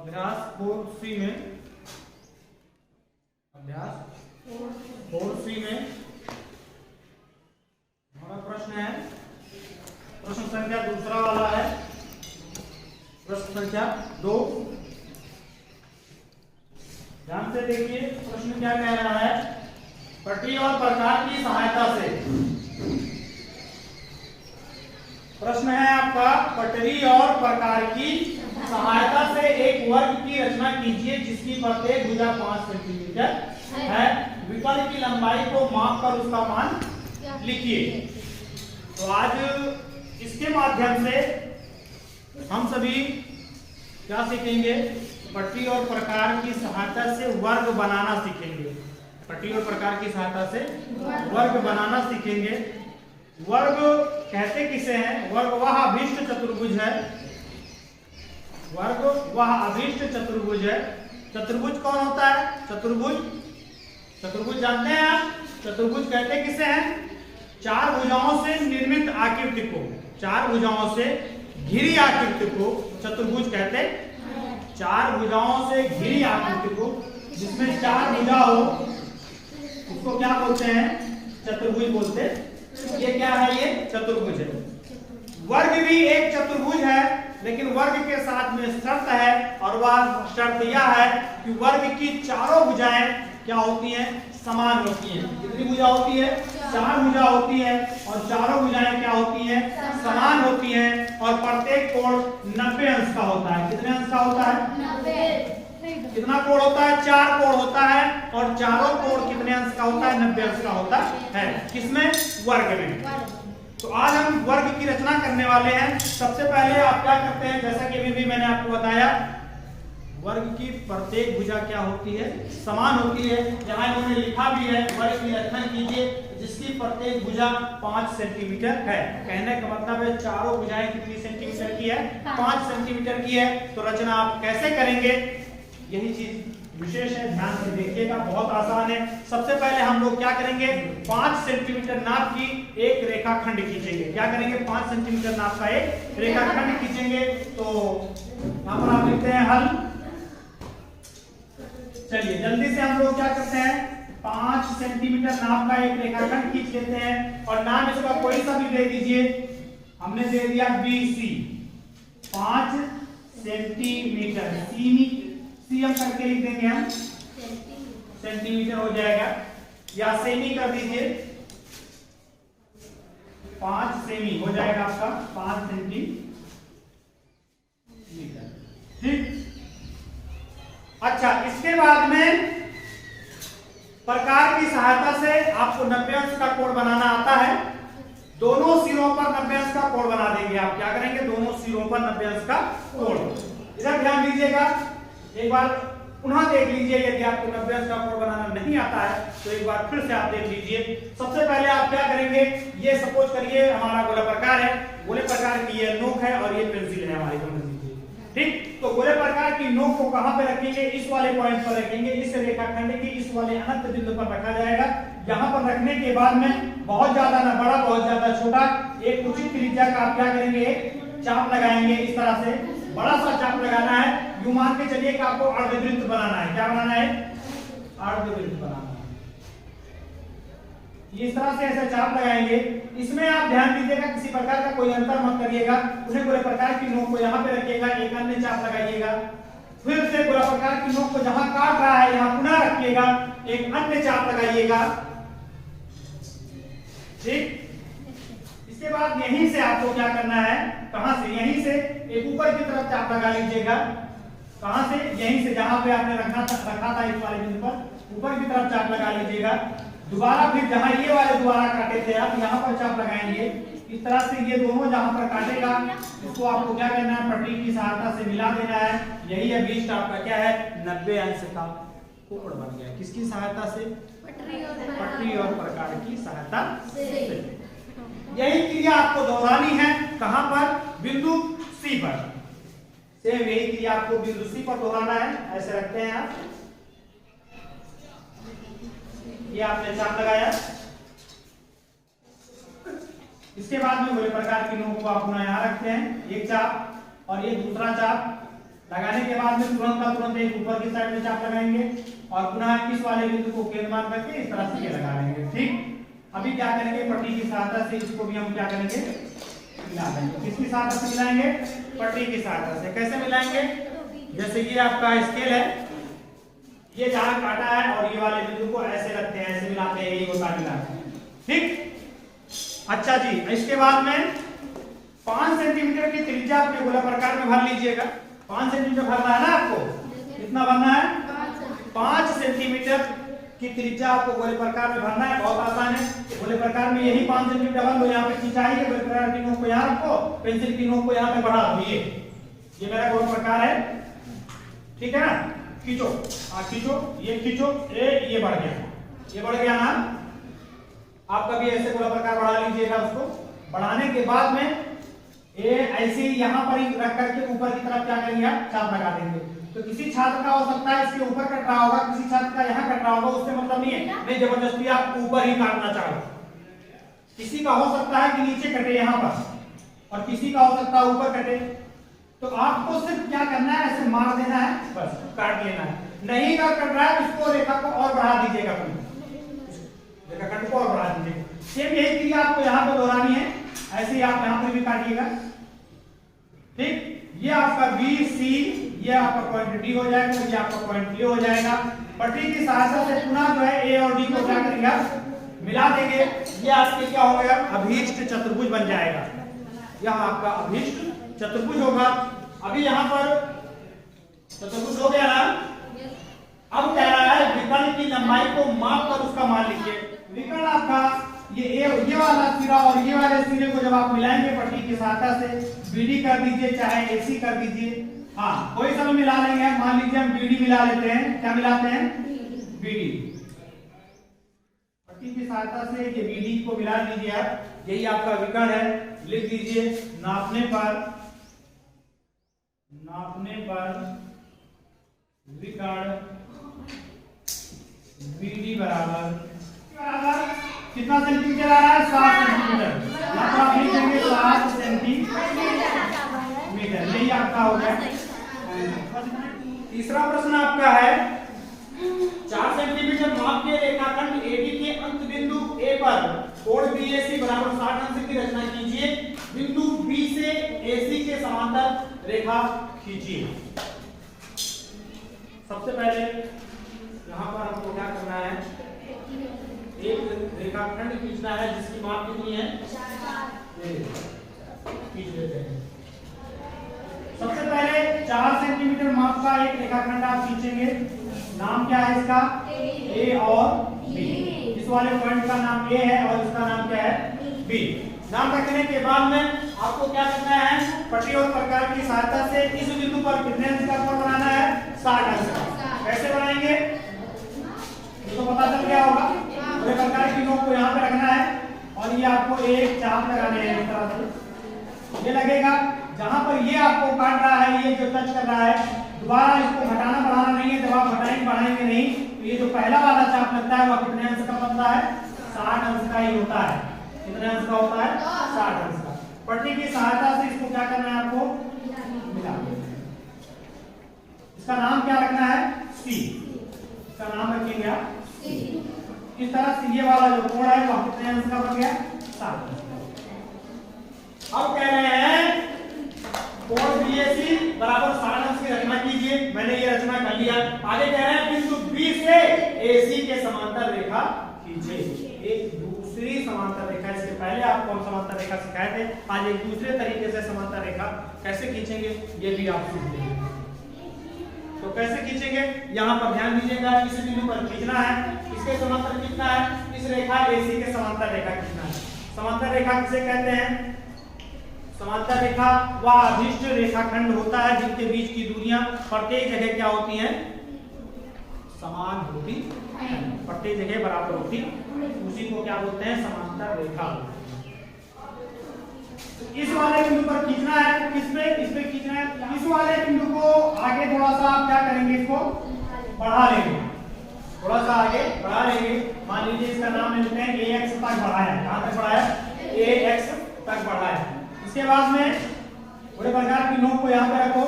अभ्यास 4C में हमारा प्रश्न है, प्रश्न संख्या दूसरा वाला है, प्रश्न संख्या 2। ध्यान से देखिए प्रश्न क्या कह रहा है। पट्टी और प्रकार की सहायता से, प्रश्न है आपका, पटरी और प्रकार की सहायता से एक वर्ग की रचना कीजिए जिसकी प्रत्येक भुजा 5 सेंटीमीटर है। विकर्ण की लंबाई को माप कर उसका मान लिखिए। तो आज इसके माध्यम से हम सभी क्या सीखेंगे, पट्टी और प्रकार की सहायता से वर्ग बनाना सीखेंगे। पट्टी और प्रकार की सहायता से वर्ग बनाना सीखेंगे। वर्ग कहते किसे हैं? वर्ग वह अभिष्ट चतुर्भुज है। वर्ग वह अभिष्ट चतुर्भुज है। चतुर्भुज कौन होता है? चतुर्भुज जानते हैं आप? चतुर्भुज कहते किसे हैं? 4 भुजाओं से निर्मित आकृति को, 4 भुजाओं से घिरी आकृति को चतुर्भुज कहते हैं। 4 भुजाओं से घिरी आकृति को, जिसमें 4 भुजा हो, उसको क्या बोलते हैं? चतुर्भुज बोलते हैं। ये क्या है? ये चतुर्भुज है। वर्ग भी एक चतुर्भुज है, लेकिन वर्ग के साथ में शर्त है, और वह शर्त यह है कि वर्ग की चारों भुजाएं क्या होती हैं? समान होती हैं। कितनी भुजा होती है? 4 भुजा होती है, और चारों भुजाएं क्या होती हैं? समान होती हैं, और प्रत्येक कोण 90 अंश का होता है। कितने अंश का होता है? 90। कितना कोण होता है? 4 कोण होता है, और चारों कोण कितने अंश का होता है? 90 अंश का होता है। किसमें? वर्ग में। तो आज हम वर्ग की रचना करने वाले हैं। सबसे पहले आप क्या करते हैं, जैसा कि अभी भी मैंने आपको बताया, वर्ग की प्रत्येक भुजा क्या होती है? समान होती है। यहाँ इन्होंने लिखा भी है, वर्ग की रचना कीजिए जिसकी प्रत्येक भुजा 5 सेंटीमीटर है। कहने का मतलब है चारों भुजाएं कितनी सेंटीमीटर की है? 5 सेंटीमीटर की है। तो रचना आप कैसे करेंगे, यही चीज विशेष है, ध्यान से देखिएगा, बहुत आसान है। सबसे पहले हम लोग क्या करेंगे, 5 सेंटीमीटर नाप की एक रेखाखंड खींचेंगे। क्या करेंगे? 5 सेंटीमीटर नाप का एक रेखाखंड खींचेंगे। तो यहाँ पर आप लिखते हैं हल। चलिए जल्दी से हम लोग क्या करते हैं, 5 सेंटीमीटर नाप का एक रेखाखंड खींच लेते हैं, और नाम इसका कोई सा भी दे दीजिए। हमने दे दिया BC, 5 सेंटीमीटर। सी हम करके लिख देंगे, हम सेंटीमीटर हो जाएगा, या सेमी कर दीजिए, 5 सेमी हो जाएगा आपका 5 सेंटीमीटर। ठीक। अच्छा, इसके बाद में प्रकार की सहायता से आपको 90 अंश का कोण बनाना आता है। दोनों सिरों पर 90 अंश का कोण बना देंगे। आप क्या करेंगे? दोनों सिरों पर 90 अंश का कोण। इधर ध्यान दीजिएगा, एक बार पुनः देख लीजिए। यदि आपको 90 अंश का कोण बनाना नहीं आता है तो एक बार फिर से आप देख लीजिए। सबसे पहले आप क्या करेंगे, ये सपोज करिए हमारा गोला प्रकार है। गोले प्रकार की ये नोक है और ये पेंसिल है हमारी, समझ लीजिए। ठीक। तो गोले प्रकार की नोक को कहां पे रखेंगे? इस वाले पॉइंट पर रखेंगे। इस रेखाखंड की इस वाले अनंत बिंदु पर रखा जाएगा। यहां पर रखने के बाद में बहुत ज्यादा ना बड़ा, बहुत ज्यादा छोटा, एक उचित त्रिज्या का आप क्या करेंगे, एक चाप लगाएंगे। इस तरह से बड़ा सा चाप लगाना है। यूं मान के चलिए कि आपको अर्धवृत्त बनाना है। क्या बनाना है? अर्धवृत्त बनाना है। इस तरह से ऐसा चाप लगाएंगे। इसमें आप ध्यान दीजिएगा, किसी प्रकार का कोई अंतर मत करिएगा। उन्हें गोले प्रकार की नोक को यहाँ पे रखिएगा, एक अन्य चाप लगाइएगा। फिर से गोला प्रकार की नोक को जहां काट रहा है यहाँ पुनः रखिएगा, एक अन्य चाप लगाइएगा। ठीक। इसके बाद यहीं से आपको क्या करना है, कहां से? यहीं से एक ऊपर की तरफ चाप लगा लीजिएगा। कहां से? यहीं से, जहां पे आपने रखा था इस वाले बिंदु पर, ऊपर की तरफ चाप लगा लीजिएगा। दोबारा फिर जहां ये वाले दोबारा काटे थे आप, यहाँ पर चाप लगाएंगे। इस तरह से ये दोनों जहां पर काटेगा, इसको आपको क्या करना है, पट्टी की सहायता से मिला देना है। यही है बीच आपका क्या है, 90 अंश का कोण बन गया। किसकी सहायता से? पट्टी और प्रकार की सहायता से। यही क्रिया आपको दोहरानी है। कहां पर? बिंदु C पर। सेम यही क्रिया आपको बिंदु C पर दोहराना है। ऐसे रखते हैं आप, ये आपने चाप लगाया। इसके बाद में गोले प्रकार की नोक को आप पुनः यहाँ रखते हैं, एक चाप, और ये दूसरा चाप लगाने के बाद में तुरंत का तुरंत एक ऊपर की साइड में चाप लगाएंगे और पुनः इस वाले बिंदु को केंद्र मान करके इस तरह से ये लगा लेंगे। ठीक, अभी क्या करेंगे, पट्टी की सहायता से इसको भी हम क्या करेंगे, मिला देंगे। किसकी सहायता से मिलाएंगे, पट्टी की सहायता से। कैसे मिलाएंगे, जैसे ये आपका स्केल है, ये जहां काटा है और ये वाले बिंदु को ऐसे रखते हैं, ऐसे मिलाते हैं, यही होता है मिलाते हैं। ठीक, अच्छा जी, इसके बाद में 5 सेंटीमीटर की त्रिज्या अपने गोला प्रकार में भर लीजिएगा। 5 सेंटीमीटर भरना है ना आपको, कितना भरना है, 5 सेंटीमीटर की त्रिज्या आपको गोले प्रकार में भरना है। बहुत आसान है, गोले प्रकार में यही 5 सेंटीमीटर भर लो। यहाँ पे खिंचाई है, गोले प्रकार की नोक को यहाँ रखो, पेंसिल की नोक को यहाँ पे बढ़ा दो। ये मेरा गोल प्रकार है, ठीक है ना। खींचो, खींचो, ये खींचो, ये बढ़ गया, ये बढ़ गया ना। आप कभी ऐसे गोला प्रकार बढ़ा लीजिएगा। उसको बढ़ाने के बाद में ये ऐसे ही यहाँ पर ही रख करके ऊपर की तरफ क्या करेंगे, आप चाप लगा देंगे। तो किसी छात्र का हो सकता है इसके ऊपर कट रहा होगा, किसी छात्र का यहाँ कट रहा होगा, उससे मतलब नहीं है, मैं जबरदस्ती आप ऊपर ही काटना चाहूँ। किसी का हो सकता है कि नीचे कटे यहाँ पर, और किसी का हो सकता है ऊपर कटे। तो आपको सिर्फ क्या करना है, ऐसे मार देना है, बस काट लेना है। नहीं का कट रहा है, इसको रेखा को और बढ़ा दीजिएगा, रेखाखंड को और बढ़ा दीजिएगा। सेम यही क्रिया आपको यहाँ पे दोहरानी है, ऐसे ही आप यहाँ पर भी काटिएगा। ठीक, ये आपका बी सी, ये आपका पॉइंट डी हो जाएगा, ये आपका पॉइंट ए हो जाएगा। पट्टी की सहायता से पुनः जो है ए और डी को क्या करेंगे, मिला देंगे। ये आपके क्या हो गया, अभीष्ट चतुर्भुज बन जाएगा। यह आपका अभीष्ट चतुर्भुज होगा। अभी यहाँ पर चतुर्भुज हो गया ना। अब कह रहा है विकर्ण की लंबाई को माप कर उसका मान लिखिए। विकर्ण आपका ये वाला सिरा और ये वाले सिरे को जब आप मिलाएंगे पट्टी की सहायता से, बीडी कर दीजिए चाहे एसी कर दीजिए, हाँ कोई सा भी मिला लेंगे। मान लीजिए हम बीडी मिला लेते हैं, क्या मिलाते हैं, बीडी। पट्टी की सहायता से ये बीडी को मिला लीजिए आप, यही आपका विकर्ण है। लिख दीजिए नापने पर विकर्ण बीडी बराबर कितना सेंटीमीटर आ रहा है, 7 सेंटीमीटर। यहाँ पर आप लिखेंगे 7 सेंटीमीटर, यही आपका हो गया। तीसरा प्रश्न आपका है 4 सेंटीमीटर माप के रेखाखंड एडी के अंत बिंदु ए पर कोण बीएसी बराबर 60 अंश की रचना कीजिए। बिंदु बी से एसी के समांतर रेखा खींचिए। सबसे पहले यहाँ पर हमको क्या करना है, एक रेखाखंड खींचना है जिसकी माप कितनी है, खींच लेते हैं। सबसे पहले 4 सेंटीमीटर माप का एक रेखाखंड आप खींचेंगे। नाम क्या है इसका, ए और बी। इस वाले पॉइंट का नाम ए है और इसका नाम क्या है, बी। नाम रखने के बाद में आपको क्या करना है, पट्टी और प्रकार की सहायता से इस बिंदु पर कितने अंश का कोण बनाना है, 60 अंश का। कैसे बनाएंगे, तो पता चल गया होगा। पूरे प्रकार की नोक को यहाँ पे रखना है और ये आपको एक चाप लगाने हैं इस तरह से। ये लगेगा जहां पर ये आपको काट रहा है, ये जो टच कर रहा है, दोबारा इसको घटाना बढ़ाना नहीं है। जब आप घटाएंगे बढ़ाएंगे नहीं, तो ये जो पहला वाला चाप लगता है वह कितने अंश का बनता है, 60 अंश का ही होता है। कितने अंश का होता है, 60 अंश का। पट्टी की सहायता से इसको क्या करना है, आपको मिला देना है। इसका नाम क्या रखना है, सी। इसका नाम रखेंगे आप सी। इस तरह से ये वाला जो कोण है वह कितने अंश का बन गया, 60 अंश का। अब कह रहे हैं कोण बीएसी बराबर 60 अंश की रचना कीजिए। मैंने ये रचना कर लिया। आगे कह रहे हैं बिंदु बी से एसी के समांतर रेखा खींचिए। एक दूसरी समांतर रेखा, इसके पहले आपको हम समांतर रेखा सिखाए थे, आज एक दूसरे तरीके से समांतर रेखा कैसे खींचेंगे ये भी आप सीख लेंगे। तो कैसे खींचेंगे, यहाँ पर ध्यान दीजिएगा। इस बिंदु पर खींचना है, इसके समांतर खींचना है, इस रेखा एसी के समांतर रेखा खींचना है। समांतर रेखा किसे कहते हैं, समांतर रेखा वह अभीष्ट रेखाखंड होता है जिनके बीच की दूरियां प्रत्येक जगह क्या होती हैं, समान होती है, प्रत्येक जगह बराबर होती, उसी को क्या बोलते हैं, समांतर रेखा। इस वाले बिंदु पर खींचना है, किस पे, इस पे खींचना है। इस वाले बिंदु को आगे थोड़ा सा आप क्या करेंगे, इसको बढ़ा लेंगे, थोड़ा सा आगे बढ़ा लेंगे। मान लीजिए इसका नाम लेते हैं ax तक बढ़ाया। कहां तक बढ़ाया, ax तक बढ़ाया। इसके बाद में बड़े प्रकार की नोक को यहाँ पे रखो,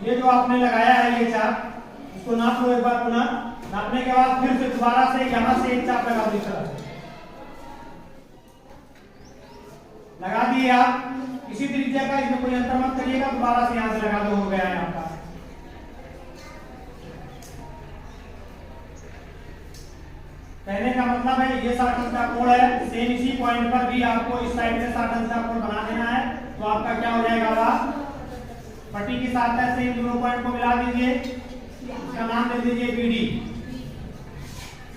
ये जो आपने लगाया है ये चाप, इसको नाप लो एक बार पुनः। नापने के बाद फिर से दोबारा से यहाँ से एक चाप लगा दो इस तरह से। लगा दिए आप। इसी त्रिज्या का, इसमें कोई अंतर मत करिएगा, दोबारा से यहाँ से लगा दो, हो गया है आपका। कहने का मतलब है ये 60 अंश का कोण है, सेम इसी पॉइंट पर भी आपको इस साइड से 60 अंश का कोण बना देना है। तो आपका क्या हो जाएगा वह पट्टी की सहायता से इन दोनों पॉइंट को मिला दीजिए, इसका नाम दे दीजिए बीडी।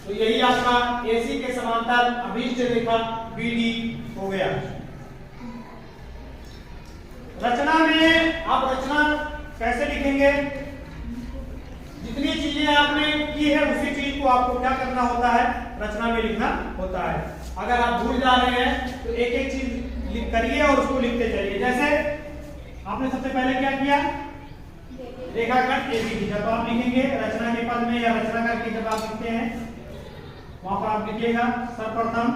तो यही आपका एसी के समांतर अभीष्ट रेखा बीडी हो गया। रचना में आप रचना कैसे लिखेंगे? जितनी चीजें आपने की है उसी चीज को आपको क्या करना होता है, रचना में लिखना होता है। अगर आप भूल जा रहे हैं तो एक एक चीज लिख करिए और उसको लिखते चलिए। जैसे आपने सबसे पहले क्या किया, रेखाखंड एबी की, जब आप लिखेंगे रचना के पद में या रचना करके जब आप लिखते हैं वहां पर आप लिखिएगा सर्वप्रथम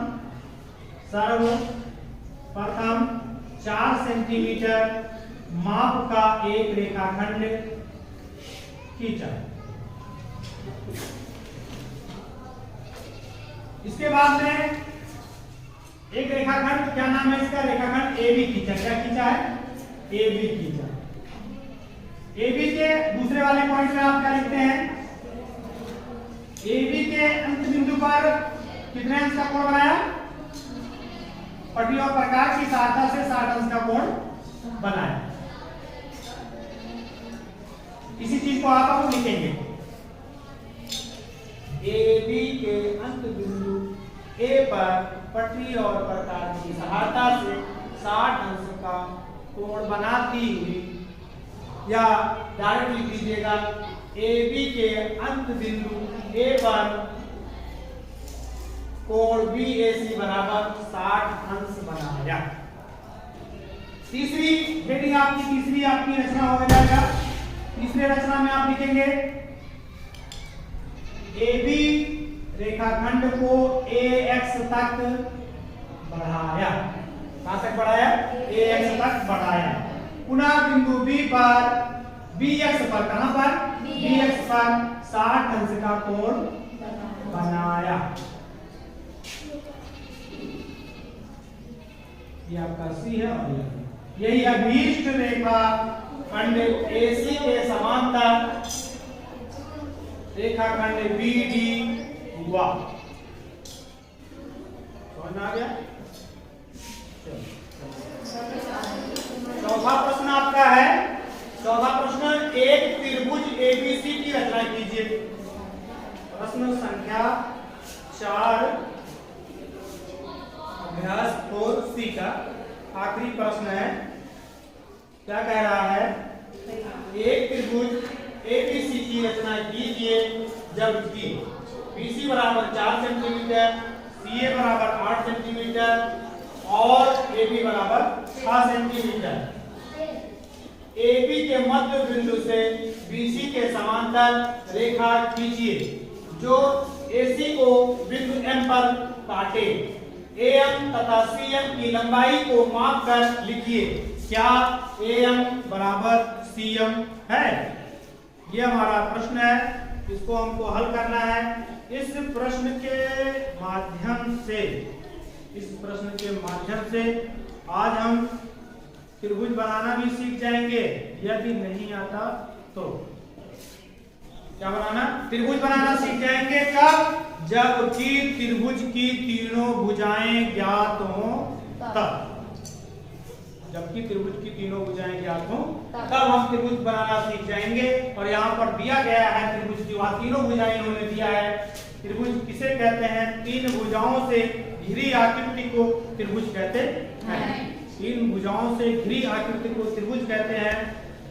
4 सेंटीमीटर माप का एक रेखाखंड खींचा। इसके बाद में एक रेखाखंड, क्या नाम है इसका, रेखाखंड एबी खींचा। क्या खींचा है? एबी खींचा। एबी के दूसरे वाले पॉइंट में आप क्या लिखते हैं, एबी के अंत बिंदु पर कितने अंश का कोण बनाया? पट्टी और प्रकाश की सहायता से 60 अंश का कोण बनाया। इसी चीज को आप अब लिखेंगे, एबी के अंत बिंदु ए पर पटरी और प्रकाश की सहायता से 60 अंश का कोण बनाती हुई, या डायरेक्ट लिख दीजिएगा एबी के अंत बिंदु ए पर कोण बीएसी बराबर 60 अंश बनाया। तीसरी हेडिंग आपकी रचना हो जाएगा। तीसरे रचना में आप लिखेंगे एबी रेखाखंड को AX तक बढ़ाया। कहां तक बढ़ाया? AX तक बढ़ाया। पुनः बिंदु B पर BX पर, कहां पर? BX पर 60 अंश का कोण बनाया। ये आपका C है और यही अभीष्ट रेखा खंड AC के समांतर रेखाखंड BD हुआ। समझ आ गया? चौथा प्रश्न आपका है, चौथा प्रश्न, एक त्रिभुज ABC की रचना कीजिए। प्रश्न संख्या 4 अभ्यास 4C का आखिरी प्रश्न है। क्या कह रहा है, एक त्रिभुज ABC की रचना कीजिए जबकि BC बराबर 4 सेंटीमीटर, CA बराबर 8 सेंटीमीटर और AB बराबर 6 सेंटीमीटर। AB के मध्य बिंदु से BC के समांतर रेखा खींचिए जो AC को बिंदु M पर काटे। AM तथा CM की लंबाई को माप कर लिखिए। क्या AM बराबर CM है? ये हमारा प्रश्न है, इसको हमको हल करना है। इस प्रश्न के माध्यम से आज हम त्रिभुज बनाना भी सीख जाएंगे। यदि नहीं आता तो क्या बनाना? त्रिभुज बनाना सीख जाएंगे। कब? जबकि त्रिभुज की तीनों भुजाएं ज्ञात हो तब। जबकि त्रिभुज की तीनों भुजाएं ज्ञात हो तब हम त्रिभुज बनाना सीख जाएंगे। और यहाँ पर दिया गया है त्रिभुज की, वहां तीनों भुजाएं इन्होंने दिया है। त्रिभुज किसे कहते हैं? तीन भुजाओं से घिरी आकृति को त्रिभुज कहते हैं। तीन भुजाओं से घिरी आकृति को त्रिभुज कहते हैं।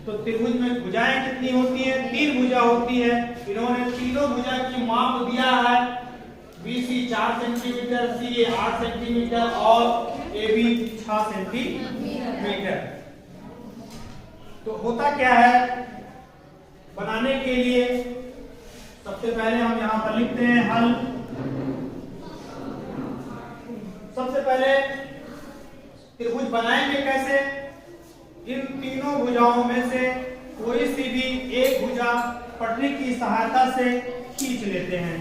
तो त्रिभुज में भुजाएं कितनी होती हैं? 3 भुजा होती है। इन्होंने तीनों भुजा की माप दिया है। BC 4 सेंटीमीटर, CA 8 सेंटीमीटर और AB 6 सेंटीमीटर। तो होता क्या है, बनाने के लिए सबसे पहले हम यहाँ पर लिखते हैं हल। सबसे पहले त्रिभुज बनाएंगे कैसे? इन तीनों भुजाओं में से कोई सी भी भुजा पटरी की सहायता से खींच लेते हैं।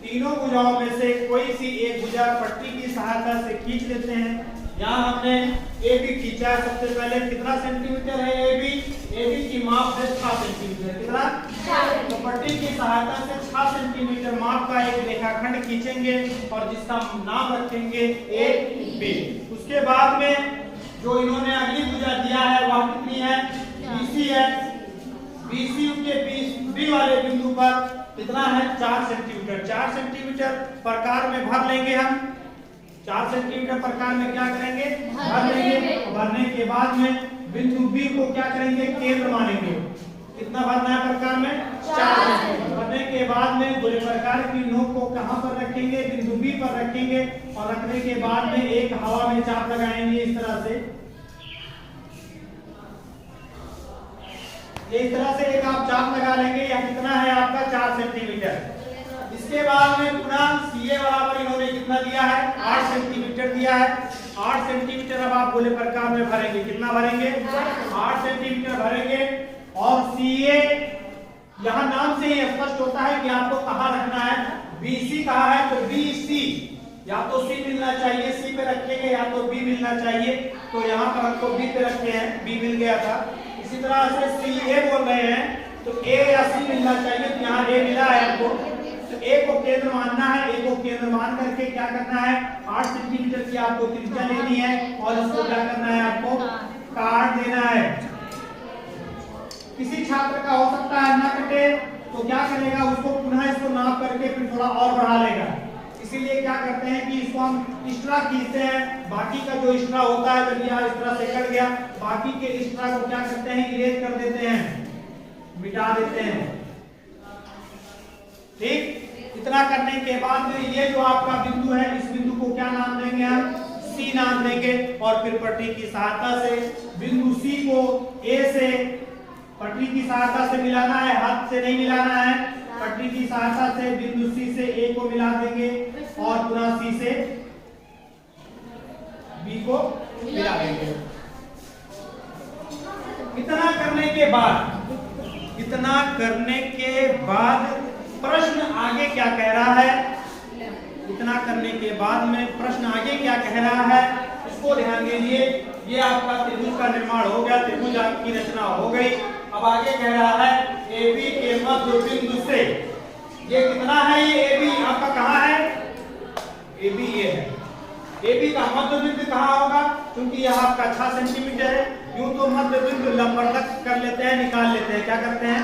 तीनों भुजाओं में से कोई सी एक भुजा पटरी की सहायता से खींच लेते हैं। यहाँ हमने ए बी खींचा है। सबसे पहले कितना सेंटीमीटर है ए बी? ए बी की माप है 6 सेंटीमीटर। कितना? तो पट्टी की सहायता से 6 सेंटीमीटर माप का एक रेखाखंड खींचेंगे और जिसका नाम रखेंगे ए बी। उसके बाद में जो इन्होंने अगली भुजा दिया है वह कितनी है? बीसी है। बीसी के बी वाले बिंदु पर कितना है? 4 सेंटीमीटर। 4 सेंटीमीटर प्रकार में भर लेंगे हम। 4 सेंटीमीटर प्रकार में क्या करेंगे? भर लेंगे। भरने के बाद में बिंदु बी को क्या करेंगे? केंद्र मानेंगे। कितना भरना है प्रकार में? 4 सेंटीमीटर। भरने के बाद में गोले प्रकार की नोक को कहां पर रखेंगे? बिंदु बी पर रखेंगे और रखने के बाद में एक हवा में चाप लगाएंगे इस तरह से। इस तरह से एक आप चाप लगा लेंगे। यह कितना है आपका? 4 सेंटीमीटर। इसके बाद में पुनः सीए बराबर इन्होंने कितना दिया है? 8 सेंटीमीटर दिया है। 8 सेंटीमीटर अब आप गोले प्रकार में भरेंगे। कितना भरेंगे? 8 सेंटीमीटर भरेंगे। और सीए यहाँ नाम से ही स्पष्ट होता है कि आपको कहाँ रखना है। बीसी कहाँ है? तो बीसी या तो सी मिलना चाहिए, सी पे रखेंगे, या तो बी मिलना चाहिए। तो यहाँ पर हमको बी पे रखे हैं, बी मिल गया था। इसी तरह से सी ए बोल रहे हैं तो ए या सी मिलना चाहिए। तो यहाँ ए मिला है आपको, तो ए को केंद्र मानना है। ए को केंद्र मान करके क्या करना है? 8 सेंटीमीटर की आपको त्रिज्या लेनी है और इसको क्या करना है? आपको काट देना है। किसी छात्र का हो सकता है ना कटे, तो क्या करेगा? उसको पुनः इसको नाप करके फिर थोड़ा और बढ़ा लेगा। इसीलिए क्या करते हैं कि इसको हम एक्स्ट्रा खींचते हैं। बाकी का जो एक्स्ट्रा होता है, जब यह इस तरह से कट गया, बाकी के एक्स्ट्रा को क्या करते हैं? इरेज कर देते हैं, मिटा देते हैं। ठीक, इतना करने के बाद में ये जो आपका बिंदु है, इस बिंदु को क्या नाम देंगे? हम सी नाम देंगे। और फिर पट्टी की सहायता से बिंदु सी को ए से पट्टी की सहायता से मिलाना है, हाथ से नहीं मिलाना है। पट्टी की सहायता से बिंदु सी से ए को मिला देंगे और पुनः सी से बी को मिला देंगे। इतना करने के बाद प्रश्न आगे क्या कह रहा है? इतना करने के बाद में प्रश्न आगे क्या कह रहा है, इसको ध्यान दीजिए। ये आपका त्रिभुज का निर्माण हो गया, त्रिभुज की रचना हो गई। अब आगे कह रहा है ए बी के मध्य बिंदु से, ये कितना है? ये ए बी आपका कहाँ है? ए बी ये है। ए बी का मध्य बिंदु कहाँ होगा? क्योंकि यह आपका 6 सेंटीमीटर है। यूं तो मध्य बिंदु लंबवर्धक कर लेते हैं, निकाल लेते हैं। क्या करते हैं?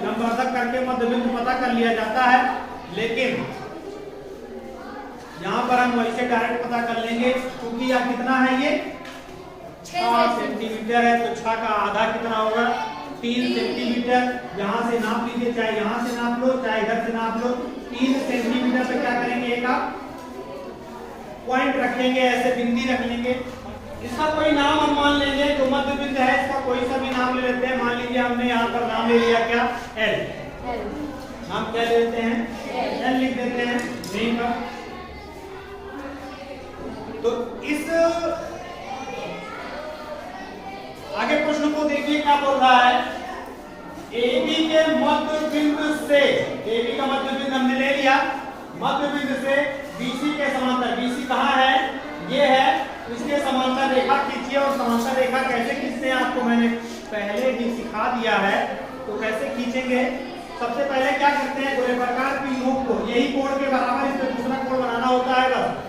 लंबवर्धक करके मध्य बिंदु पता कर लिया जाता है। लेकिन यहाँ पर हम वैसे डायरेक्ट पता कर लेंगे, क्योंकि यह कितना है? ये 6 सेंटीमीटर है। तो 6 का आधा कितना होगा? 3 सेंटीमीटर। यहाँ से नाप लीजिए, चाहे यहाँ से नाप लो, चाहे इधर से नाप लो। 3 सेंटीमीटर पे क्या करेंगे? एक आप पॉइंट रखेंगे, ऐसे बिंदी रख लेंगे। इसका कोई नाम हम मान लेंगे, जो मध्य बिंदु है इसका कोई सा भी नाम ले लेते हैं। मान लीजिए हमने यहाँ पर नाम ले लिया क्या? एल। नाम क्या ले लेते हैं? एल लिख देते हैं यहीं पर। तो इस आगे प्रश्न को देखिए क्या बोल रहा है। AB के मध्य बिंदु से, AB का मध्य बिंदु हमने ले लिया, मध्य बिंदु से BC के समांतर, BC कहाँ है? ये है। इसके समांतर रेखा खींचिए। और समांतर रेखा कैसे खींचते हैं आपको मैंने पहले ही सिखा दिया है। तो कैसे खींचेंगे? सबसे पहले क्या करते हैं? गोले प्रकार की नोक को यही कोण के बराबर इसमें दूसरा कोण बनाना होता है बस।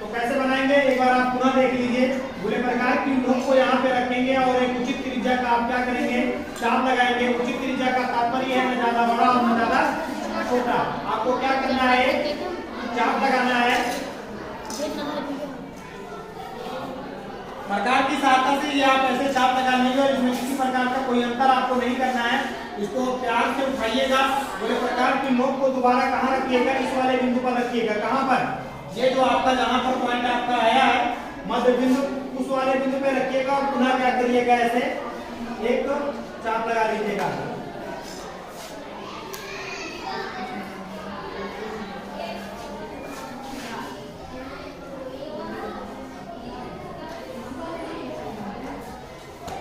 तो कैसे बनाएंगे? एक बार आप पुनः देख लीजिए। गोले प्रकार की नोक को यहाँ पे रखेंगे और एक उचित त्रिज्या का आप क्या करेंगे? चाप लगाएंगे। उचित त्रिज्या का तात्पर्य है न ज्यादा बड़ा और न ज्यादा छोटा। आपको क्या करना है? चाप लगाना है। प्रकार की सहायता से ये आप ऐसे चाप लगा लेंगे और इसमें किसी प्रकार का कोई अंतर आपको नहीं करना है। इसको प्यार से उठाइएगा। गोले प्रकार की नोक को दोबारा कहाँ रखिएगा? इस वाले बिंदु पर रखिएगा। कहाँ पर? ये जो आपका जहां पर पॉइंट आपका आया है मध्य बिंदु, उस वाले बिंदु पे रखिएगा और पुनः क्या करिएगा? ऐसे एक चाप लगा लीजिएगा।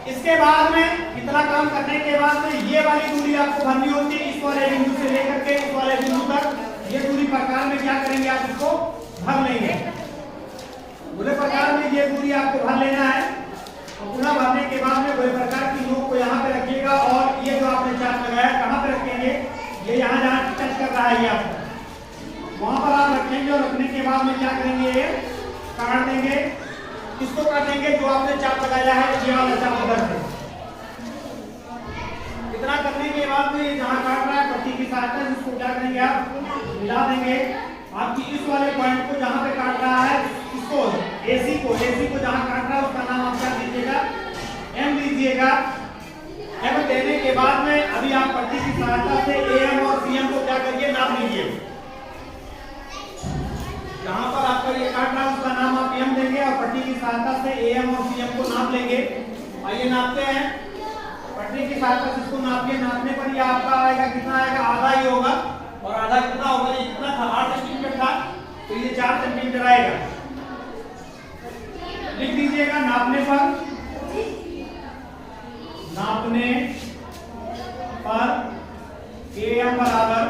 इसके बाद में इतना काम करने के बाद में ये वाली दूरी आपको भरनी होती है, इस वाले बिंदु से लेकर के इस वाले बिंदु तक। ये दूरी प्रकार में क्या करेंगे, आप इसको भर लेंगे। गोले प्रकार में ये दूरी आपको भर लेना है और पूरा भरने के बाद में गोले प्रकार की नोक को यहाँ पे रखिएगा और ये जो आपने चार्ट लगाया कहाँ पे रखेंगे, ये यहाँ जहाँ टच कर रहा है ये आपको वहां पर आप रखेंगे और रखने के बाद में क्या करेंगे, ये काट देंगे। किसको काटेंगे, जो आपने चार्ट लगाया है ये वाला चार्ट उधर से। इतना करने के बाद में जहाँ काट रहा है पट्टी की सहायता से इसको क्या करेंगे, आप मिला देंगे। आपकी इस वाले पॉइंट को जहाँ पे काट रहा है इसको एसी को जहाँ काट रहा है उसका नाम आप क्या दीजिएगा, एम दीजिएगा। एम देने के बाद में अभी आप पट्टी की सहायता से एम और सीएम को क्या करिए, नाप लीजिए। जहाँ पर आपका ये काट रहा है उसका नाम आप एम देंगे और पट्टी की सहायता से एम और सीएम को नाप लेंगे। आइए नापते हैं, पट्टी की सहायता से इसको नापिए। नापने पर ये आपका आएगा कितना आएगा, आधा ही होगा। और आधा कितना होगा, ये कितना था 8 सेंटीमीटर था तो ये 4 सेंटीमीटर आएगा। लिख दीजिएगा नापने पर एम बराबर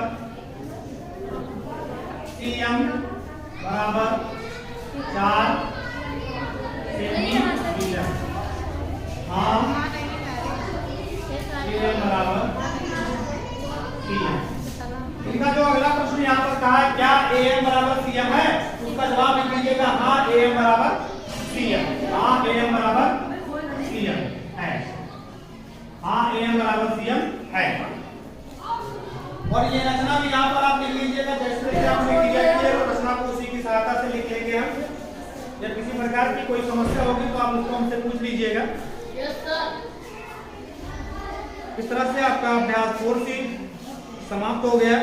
सीएम बराबर 4 सेंटीमीटर। हाँ, एम बराबर सीएम। इनका जो अगला प्रश्न यहाँ पर कहा है क्या एम बराबर सीएम है, उसका जवाब लिख लीजिएगा हाँ एम बराबर सीएम। हाँ एम बराबर सीएम है। हाँ एम बराबर सीएम है। और ये रचना भी यहाँ पर आप लिख लीजिएगा, जैसे आपने क्रिया की है रचना को उसी की सहायता से लिख लेंगे हम। जब किसी प्रकार की कोई समस्या होगी तो आप उसको हमसे पूछ लीजिएगा। इस तरह से आपका अभ्यास 4 समाप्त हो गया।